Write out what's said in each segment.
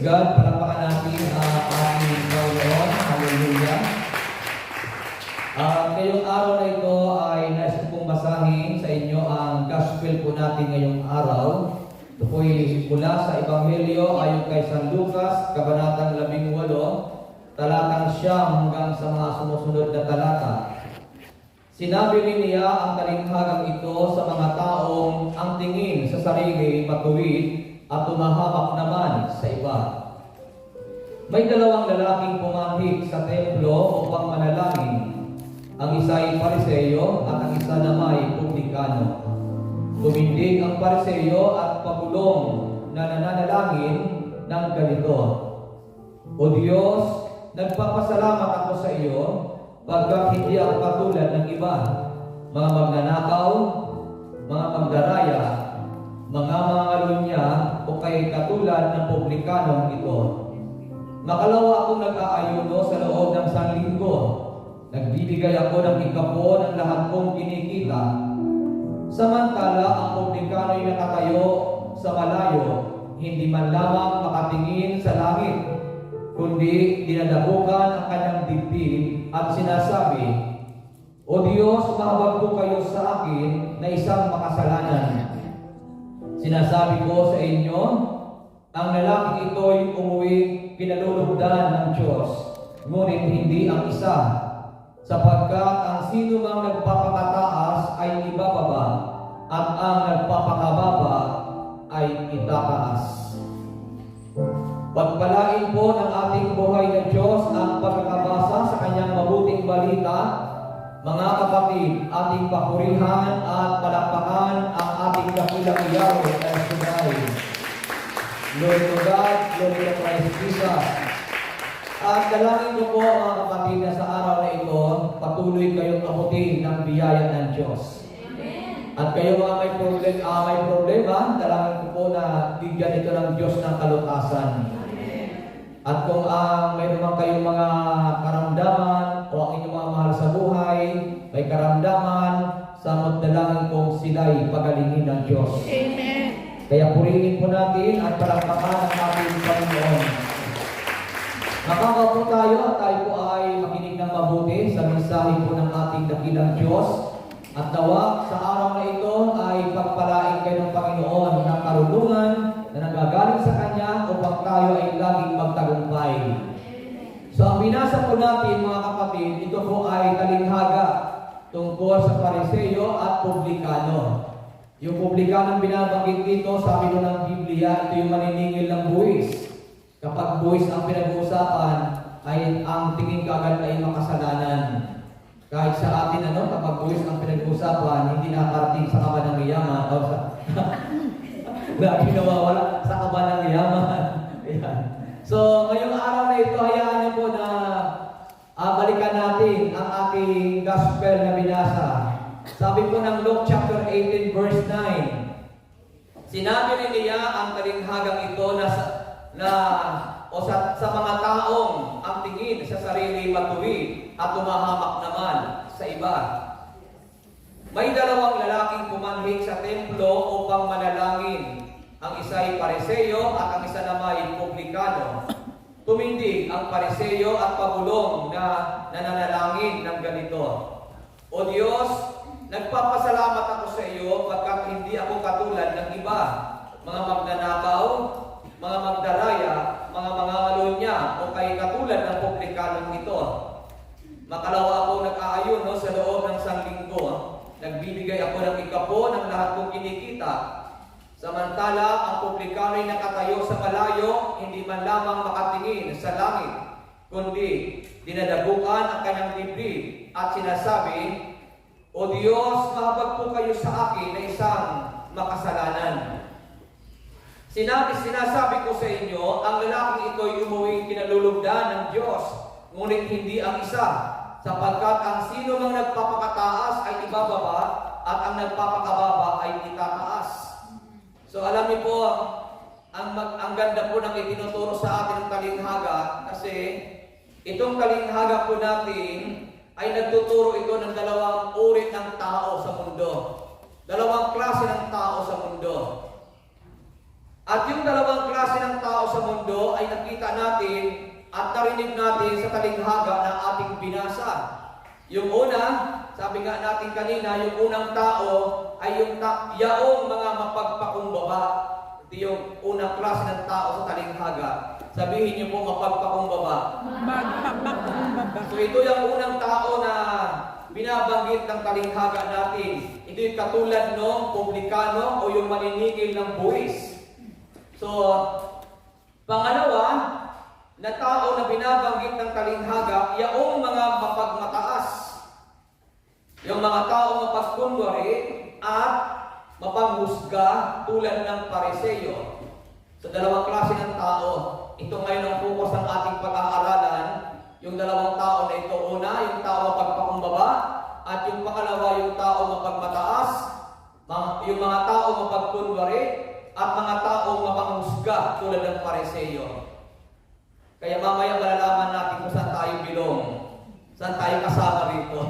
God, palakpakan natin ang ating Panginoon. Hallelujah. Ngayong araw na ito ay nais kong basahin sa inyo ang gospel po natin ngayong araw. Ito po ay mula sa Ebanghelyo ayon kay San Lucas, Kabanatang 18, talatang 9 hanggang sa mga sumusunod na talata. Sinabi rin niya ang talinghagang ito sa mga taong ang tingin sa sarili matuwid at tumahamak naman sa iba. May dalawang lalaking pumanhik sa templo upang manalangin. Ang isa ay Pariseo at ang isa naman ay Publikano. Tumindig ang Pariseo at pabulong na nananalangin ng ganito: O Diyos, nagpapasalamat ako sa iyo pagkat hindi ako katulad ng iba, mga magnanakaw, mga magdaraya, mga mangalunya o kay katulad ng publikanong ito. Makalawa akong nag-aayuno sa loob ng 1 linggo. Nagbibigay ako ng ikapo ng lahat kong kinikita. Samantala, ang publikano'y nakatayo sa malayo, hindi man lamang makatingin sa langit, kundi dinadabukan ang kanyang dibdib at sinasabi, O Diyos, umawag po kayo sa akin na isang makasalanan. Sinasabi ko sa inyo, ang lalaking ito'y umuwi kinalulugdan ng Diyos, ngunit hindi ang isa, sapagkat ang sino mang nagpapakataas ay ibababa, at ang nagpapakababa ay itataas. Pagpalain po ng ating buhay na Diyos ang pagkakabasa sa kanyang mabuting balita. Mga kapatid, ating papurihan at palakpakan ang ating dakilang Yahweh El Shaddai. Glory to God, glory to Christ Jesus. At dalangin ko po mga kapatid na sa araw na ito, patuloy kayong abutin ng biyaya ng Diyos. Amen. At kayo mga may problema, dalangin ko po na bigyan ito ng Diyos ng kalutasan. Amen. At kung mayroon kayong mga karamdaman o ang inyong mga mahal sa buhay, may karamdaman, samot dalangin kong sila'y pagalingin ng Diyos. Amen. Kaya purihin po natin at palakpakan ang ating Panginoon. Makakaupo tayo at tayo po ay makinig ng mabuti sa mensahe po ng ating dakilang Diyos. At nawa sa araw na ito ay pagpalain kayo ng Panginoon ng karunungan na nagagaling sa Kanya upang tayo ay laging magtagumpay. So ang binasa po natin mga kapatid, ito po ay talinghaga tungkol sa Pariseo at Publikano. Yung Publikanong binabanggit dito, sabi ko ng Biblia, ito yung maniningil ng buwis. Kapag buwis ang pinag-uusapan, ay ang tingin kaagad ay makasalanan. Kahit sa atin, kapag buwis ang pinag-uusapan, hindi nakarating sa kaban ng yaman o sa lagi nawawala sa kaban ng yaman. Ayan. So, ngayong araw na ito, hayaan niyo po na balikan natin ang ating gospel na binasa. Sabi po ng Luke chapter 18 verse 9, sinabi rin niya ang talinghagang ito sa mga taong ang tingin sa sarili matuwid at tumahamak naman sa iba. May dalawang lalaking pumanhik sa templo upang manalangin. Ang isa ay Pariseo at ang isa naman ay Publikano. Tumindig ang Pariseo at pabulong na nananalangin ng ganito: O Diyos, nagpapasalamat ako sa iyo pagkat hindi ako katulad ng iba, mga magnanakaw, mga magdaraya, mga mangangalunya o kay katulad ng Publikanong ito. Makalawa ako nag-aayuno sa loob ng 1 linggo. Nagbibigay ako ng ikapo ng lahat kong kinikita. Samantala, ang Publikano'y nakatayo sa malayo, hindi man lamang makatingin sa langit, kundi dinadabukan ang kanyang dibdib at sinasabi, O Diyos, mahabag po kayo sa akin na isang makasalanan. Sinasabi ko sa inyo, ang lalaking ito'y umuwi kinalulugdan ng Diyos, ngunit hindi ang isa, sapagkat ang sino mang nagpapakataas ay ibababa, at ang nagpapakababa ay itataas. So alam niyo po, ang ganda po ng itinuturo sa atin ng talinghaga, kasi itong talinghaga po natin ay nagtuturo ito ng dalawang uri ng tao sa mundo. Dalawang klase ng tao sa mundo. At yung dalawang klase ng tao sa mundo ay nakita natin at narinig natin sa talinghaga na ating binasa. Yung una, sabi nga natin kanina, yung unang tao ay yaong mga mapagpakumbaba. Ito yung unang klase ng tao sa talinghaga. Sabihin niyo po mapagpakumbaba. Magpapakumbaba. So ito yung unang tao na binabanggit ng talinghaga natin. Ito yung katulad ng publikano o yung maninigil ng buwis. So, pangalawa, na tao na binabanggit ng talinghaga, yaong mga mapagmataas. Yung mga tao mapagkunwari at mapanghusga tulad ng Pariseo. Sa dalawang klase ng tao, ito ngayon ang focus ng ating pag-aaralan. Yung dalawang tao na ito, una, yung tao mapagpakumbaba, at yung pangalawa, yung tao mapagmataas, yung mga tao mapagkunwari, at mga tao mapanghusga tulad ng Pariseo. Kaya mamaya malalaman natin kung saan tayo bilong, saan tayo kasama rito.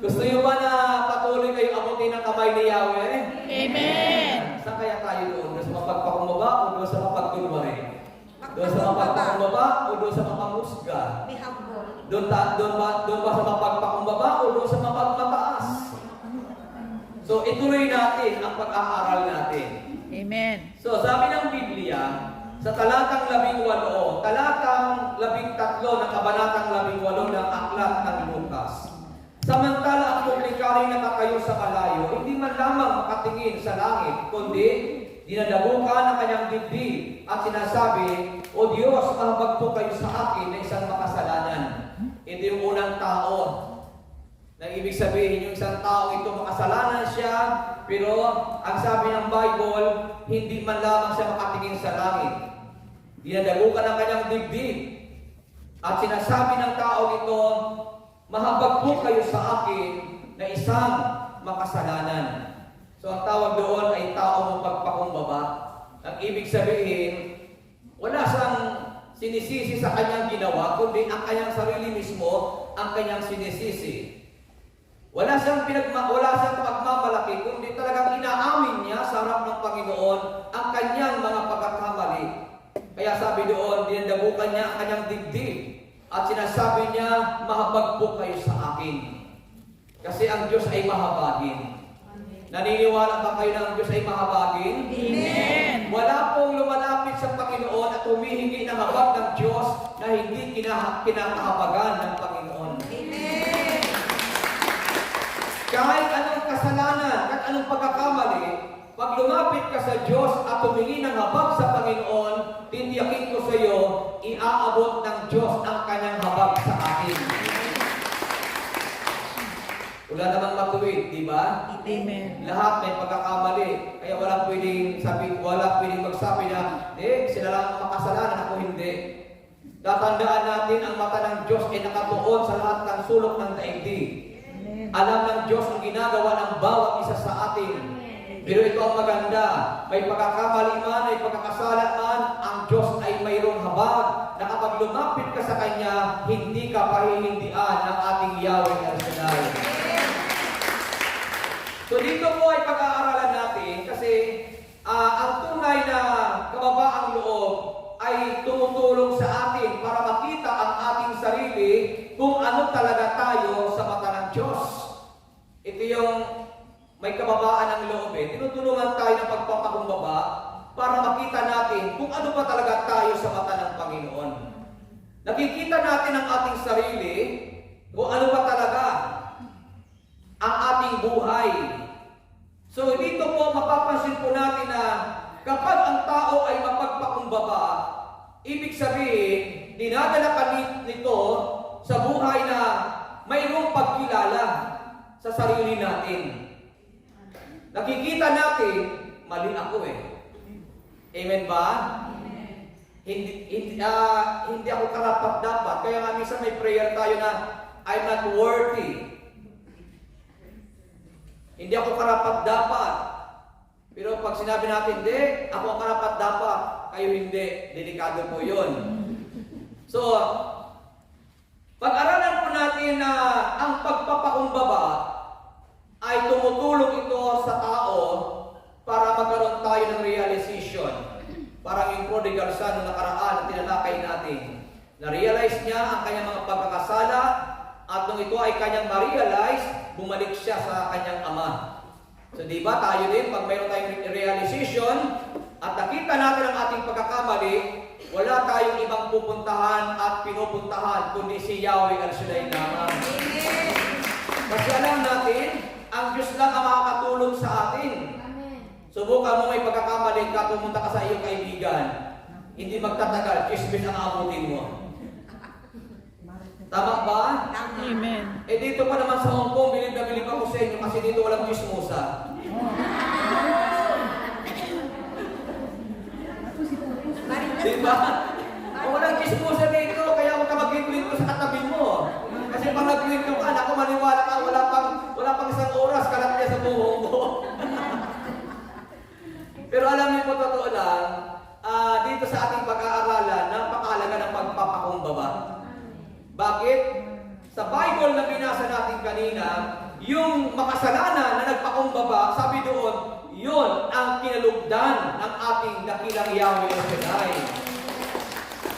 Gusto nyo ba na patuloy kayo abutin ng kamay ni Yahweh? Amen! Saan kaya tayo doon? Doon sa mapagpakumbaba o doon sa mapagkunwari? Doon sa mapagpakumbaba o doon sa mapanghusga? Doon ba sa mapagpakumbaba o doon sa mapagmataas? So ituloy natin ang pag-aaral natin. Amen! So sabi ng Biblia, sa talatang 18, talatang 13 ng kabanatang 18 ng aklat ng Lucas. Samantala ang publikaring nakatayo sa malayo, hindi man lamang makatingin sa langit, kundi dinadabukan ang kanyang dibdib at sinasabi, O Diyos, mahabag po kayo sa akin na isang makasalanan. Ito yung unang tao. Nang ibig sabihin, yung isang tao ito makasalanan siya, pero ang sabi ng Bible, hindi man lamang siya makatingin sa langit. Dinadabukan ang kanyang dibdib at sinasabi ng tao ito, mahabag po kayo sa akin na isang makasalanan. So ang tawag doon ay tao mapagpakumbaba. Ang ibig sabihin, wala siyang sinisisi sa kanyang ginawa, kundi ang kanyang sarili mismo ang kanyang sinisisi. Wala siyang pagmamalaki, kundi talagang inaamin niya sa harap ng Panginoon ang kanyang mga pagkakamali. Kaya sabi doon, dinadabukan niya ang kanyang dibdib at sinasabi niya, mahabag po kayo sa akin. Kasi ang Diyos ay mahabagin. Naniniwala ba kayo na ang Diyos ay mahabagin? Amen! Wala pong lumalapit sa Panginoon at humihingi ng habag ng Diyos na hindi kinakahabagan ng Panginoon. Amen! Kahit anong kasalanan, kahit anong pagkakamali, pag lumapit ka sa Diyos at humingi ng habag sa Panginoon, titiyakin ko sa iyo, iaabot ng Diyos ang kanyang habag sa akin. Wala namang matuwid, di ba? Amen! Lahat may pagkakamali. Kaya wala pwedeng magsabi na, sila lang ang makasalanan, ako hindi. Tatandaan natin ang mata ng Diyos ay nakatuon sa lahat ng sulok ng daigdig. Alam ng Diyos ang ginagawa ng bawat isa sa atin. Pero ito ang maganda, may pagkakamali man, may pagkakasala man, ang Diyos ay mayroong habag na kapag lumapit ka sa Kanya, hindi ka pahihindian ng ating Yahweh El Shaddai. So dito po ay pag-aaralan natin kasi ang tunay na kababaang loob ay tumutulong sa atin para makita ang ating sarili kung ano talaga tayo sa mata ng Diyos. Ito yung may kababaan ng loob Tinutulungan tayo ng pagpapakumbaba para makita natin kung ano pa talaga tayo sa mata ng Panginoon. Nakikita natin ang ating sarili kung ano pa talaga ang ating buhay. So dito po mapapansin po natin na kapag ang tao ay mapagpakumbaba, ibig sabihin, dinadala ka nito sa buhay na mayroong pagkilala sa sarili natin. Nakikita natin, mali ako Amen ba? Amen. Hindi ako karapat-dapat. Kaya nga minsan may prayer tayo na, I'm not worthy. Hindi ako karapat-dapat. Pero pag sinabi natin, hindi, ako ang karapat-dapat. Kayo hindi. Delikado po yun. So, pag-aralan po natin na ang pagpapakumbaba ay tumutulong ito sa tao para magkaroon tayo ng realization. Parang yung prodigal son na nakaraan na tinalakay natin. Na-realize niya ang kanyang mga pagkakasala at nung ito ay kanyang ma-realize, bumalik siya sa kanyang ama. So di ba tayo din, pag mayroon tayong realization at nakita natin ang ating pagkakamali, wala tayong ibang pupuntahan at pinupuntahan kundi si Yahweh Al-Shaddai lamang. Kasi alam natin, ang Diyos lang ang makakatulong sa atin. Subukan mo may pagkakamali ka, pumunta ka sa iyong kaibigan. Hindi magtatagal, chismis ang abutin mo. Tama ba? Amen. Eh dito pa naman sa Hong Kong, bilib na bilib ako sa inyo kasi dito walang chismosa. Diba? Kung walang chismosa dito, kaya huwag ka mag-click ko sa katabi mo. Kasi pag nag-click ka, ako maniwala ka, wala pang isang oras, kalat niya sa buhong mo. Pero alam niyo po, totoo lang, dito sa ating pag-aaralan, napakahalaga ng pagpapakumbaba. Bakit? Sa Bible na binasa natin kanina, yung makasalanan na nagpakumbaba, sabi doon, yun ang kinalugdan ng ating dakilang Yahweh Al-Shaddai.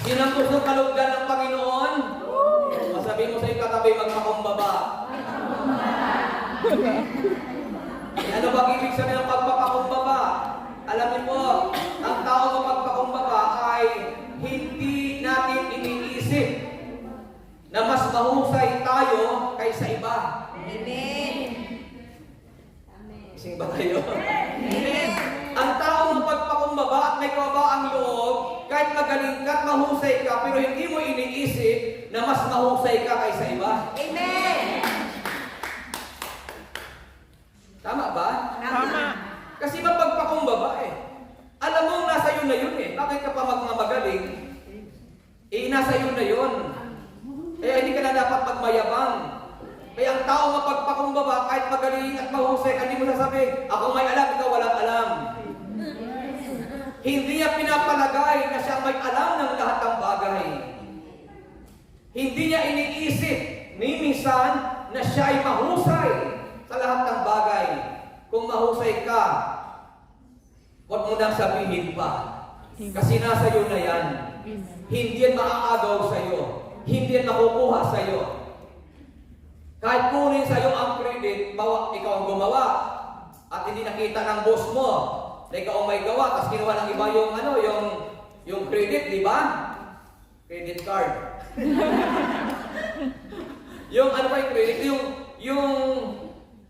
Sino ang gusto kalugdan ng Panginoon? Masabi mo sa ikatabi, magpakumbaba. Ano ba ibig sabihin ng pagpapakumbaba? Alam niyo po, ang tao na magpakumbaba ay hindi natin iniisip na mas mahusay tayo kaysa iba. Amen. Ising ba tayo? Amen. Ang tao na pagpakumbaba at may kababaang loob, kahit magaling ka at mahusay ka, pero hindi mo iniisip na mas mahusay ka kaysa iba. Amen. Tama ba? Tama. Kasi mapagpakumbaba eh. Alam mo, nasa iyo na yun eh. Bakit ka pa magaling? Eh, nasa iyo na yun. Kaya hindi ka na dapat magmayabang. Kaya ang tao mapagpakumbaba, kahit magaling at mahusay, hindi mo sasabi, ako may alam, ikaw walang alam. Hindi niya pinapalagay na siya may alam ng lahat ng bagay. Hindi niya iniisip ni minsan na siya ay mahusay sa lahat ng bagay. Kung mahusay ka, huwag mo nang sabihin pa. Kasi nasa iyo na yan. Hindi yan maaagaw sa iyo. Hindi yan makukuha sa iyo. Kahit kunin sa iyo ang credit, ikaw ang gumawa. At hindi nakita ng boss mo na ikaw ang may gawa. Tapos kinuha ng iba yung credit, di ba? Credit card. Yung ano ba yung credit? Yung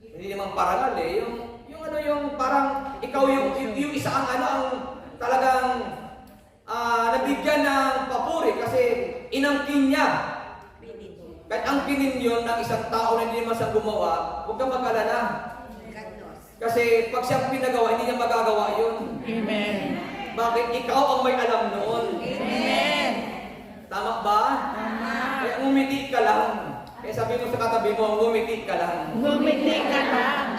hindi naman parangal eh. Yung parang ikaw yung isa ang talagang nabigyan ng papuri kasi inangkin niya. Kahit angkinin yun ng isang tao na hindi naman siyang gumawa, huwag kang mag-alala. Kasi pag siyang pinagawa, hindi niya magagawa yun. Amen. Bakit? Ikaw ang may alam noon. Amen. Tama ba? Tama. Kaya ngumiti ka lang. Kaya sabi mo sa katabi mo, ngumiti ka lang. Ngumiti ka lang.